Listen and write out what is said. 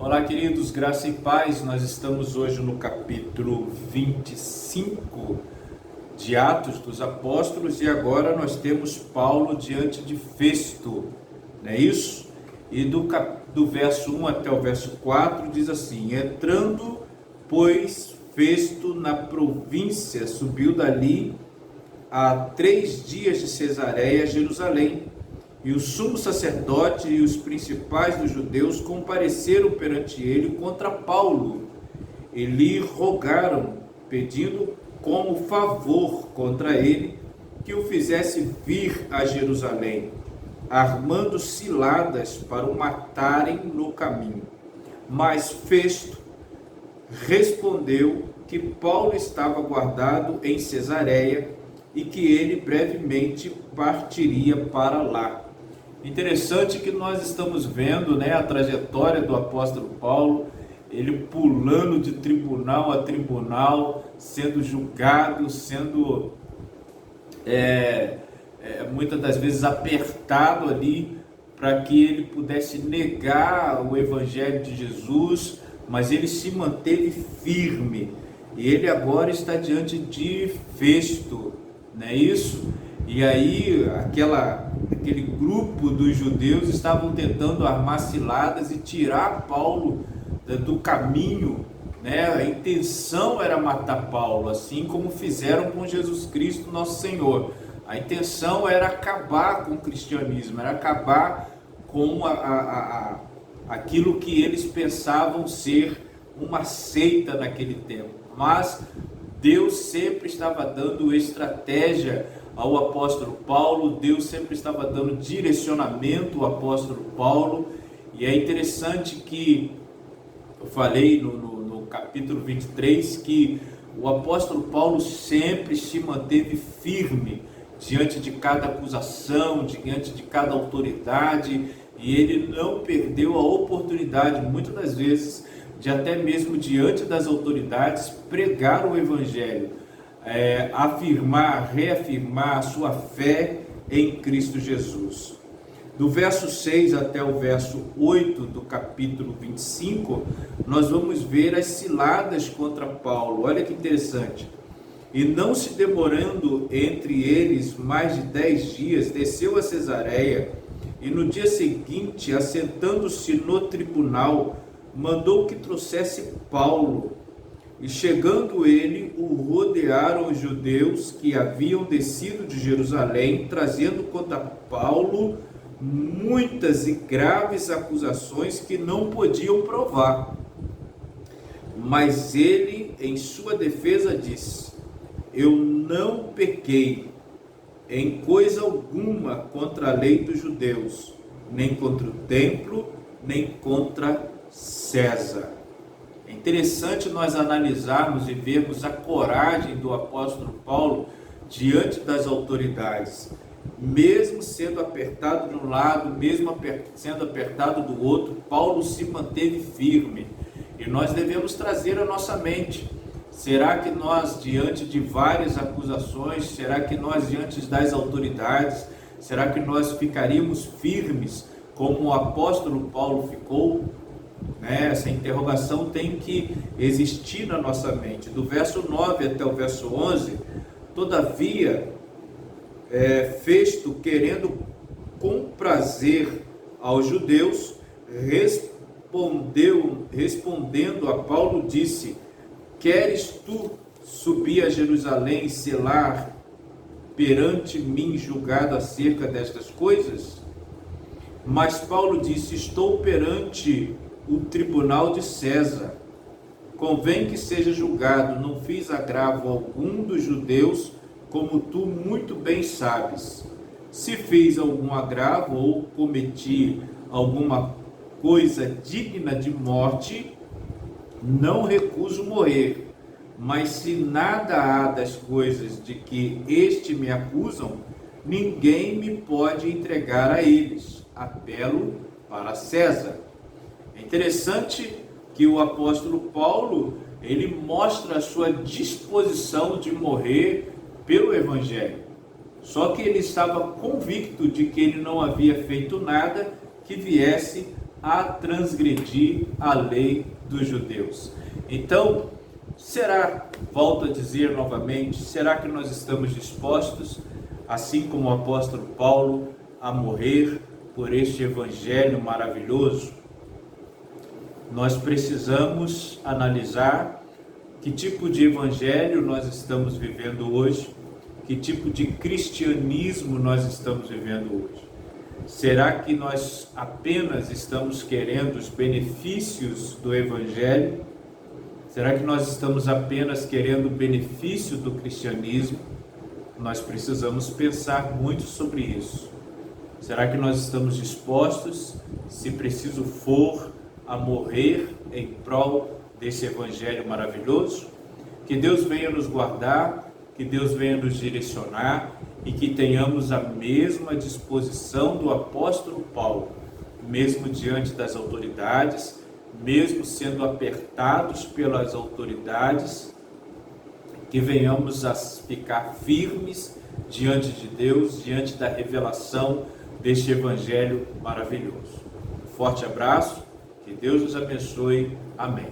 Olá, queridos, graça e paz. Nós estamos hoje no capítulo 25 de Atos dos Apóstolos e agora nós temos Paulo diante de Festo, não é isso? E do verso 1 até o verso 4 diz assim: entrando, pois, Festo na província, subiu dali a 3 dias de Cesareia a Jerusalém. E o sumo sacerdote e os principais dos judeus compareceram perante ele contra Paulo e lhe rogaram, pedindo como favor contra ele que o fizesse vir a Jerusalém, armando ciladas para o matarem no caminho. Mas Festo respondeu que Paulo estava guardado em Cesareia e que ele brevemente partiria para lá. Interessante que nós estamos vendo, a trajetória do apóstolo Paulo, ele pulando de tribunal a tribunal, sendo julgado, sendo muitas das vezes apertado ali para que ele pudesse negar o evangelho de Jesus, mas ele se manteve firme e ele agora está diante de Festo, não é isso? E aí aquele grupo dos judeus estavam tentando armar ciladas e tirar Paulo do caminho, A intenção era matar Paulo, assim como fizeram com Jesus Cristo, nosso Senhor. A intenção era acabar com o cristianismo, era acabar com aquilo que eles pensavam ser uma seita naquele tempo. Mas Deus sempre estava dando estratégia ao apóstolo Paulo, Deus sempre estava dando direcionamento ao apóstolo Paulo, e é interessante que eu falei no capítulo 23 que o apóstolo Paulo sempre se manteve firme diante de cada acusação, diante de cada autoridade, e ele não perdeu a oportunidade, muitas das vezes, de até mesmo diante das autoridades, pregar o evangelho, reafirmar a sua fé em Cristo Jesus. Do verso 6 até o verso 8 do capítulo 25, nós vamos ver as ciladas contra Paulo. Olha que interessante. E não se demorando entre eles mais de 10 dias, desceu a Cesareia, e no dia seguinte, assentando-se no tribunal, mandou que trouxesse Paulo. E chegando ele, o rodearam os judeus que haviam descido de Jerusalém, trazendo contra Paulo muitas e graves acusações que não podiam provar. Mas ele, em sua defesa, disse: eu não pequei em coisa alguma contra a lei dos judeus, nem contra o templo, nem contra César. É interessante nós analisarmos e vermos a coragem do apóstolo Paulo diante das autoridades. Mesmo sendo apertado de um lado, mesmo sendo apertado do outro, Paulo se manteve firme. E nós devemos trazer à nossa mente: será que nós, diante de várias acusações, será que nós, diante das autoridades, será que nós ficaríamos firmes como o apóstolo Paulo ficou? Essa interrogação tem que existir na nossa mente. Do verso 9 até o verso 11, todavia, Festo, querendo comprazer aos judeus, respondendo a Paulo, disse: queres tu subir a Jerusalém e selar perante mim julgado acerca destas coisas? Mas Paulo disse: estou perante o tribunal de César, convém que seja julgado, não fiz agravo algum dos judeus, como tu muito bem sabes. Se fiz algum agravo ou cometi alguma coisa digna de morte, não recuso morrer, mas se nada há das coisas de que me acusam, ninguém me pode entregar a eles. Apelo para César. É interessante que o apóstolo Paulo, ele mostra a sua disposição de morrer pelo evangelho. Só que ele estava convicto de que ele não havia feito nada que viesse a transgredir a lei dos judeus. Então, volto a dizer novamente, será que nós estamos dispostos, assim como o apóstolo Paulo, a morrer por este evangelho maravilhoso? Nós precisamos analisar que tipo de evangelho nós estamos vivendo hoje, que tipo de cristianismo nós estamos vivendo hoje. Será que nós apenas estamos querendo os benefícios do evangelho? Será que nós estamos apenas querendo o benefício do cristianismo? Nós precisamos pensar muito sobre isso. Será que nós estamos dispostos, se preciso for, a morrer em prol desse evangelho maravilhoso? Que Deus venha nos guardar, que Deus venha nos direcionar e que tenhamos a mesma disposição do apóstolo Paulo, mesmo diante das autoridades, mesmo sendo apertados pelas autoridades, que venhamos a ficar firmes diante de Deus, diante da revelação deste evangelho maravilhoso. Um forte abraço, que Deus nos abençoe. Amém.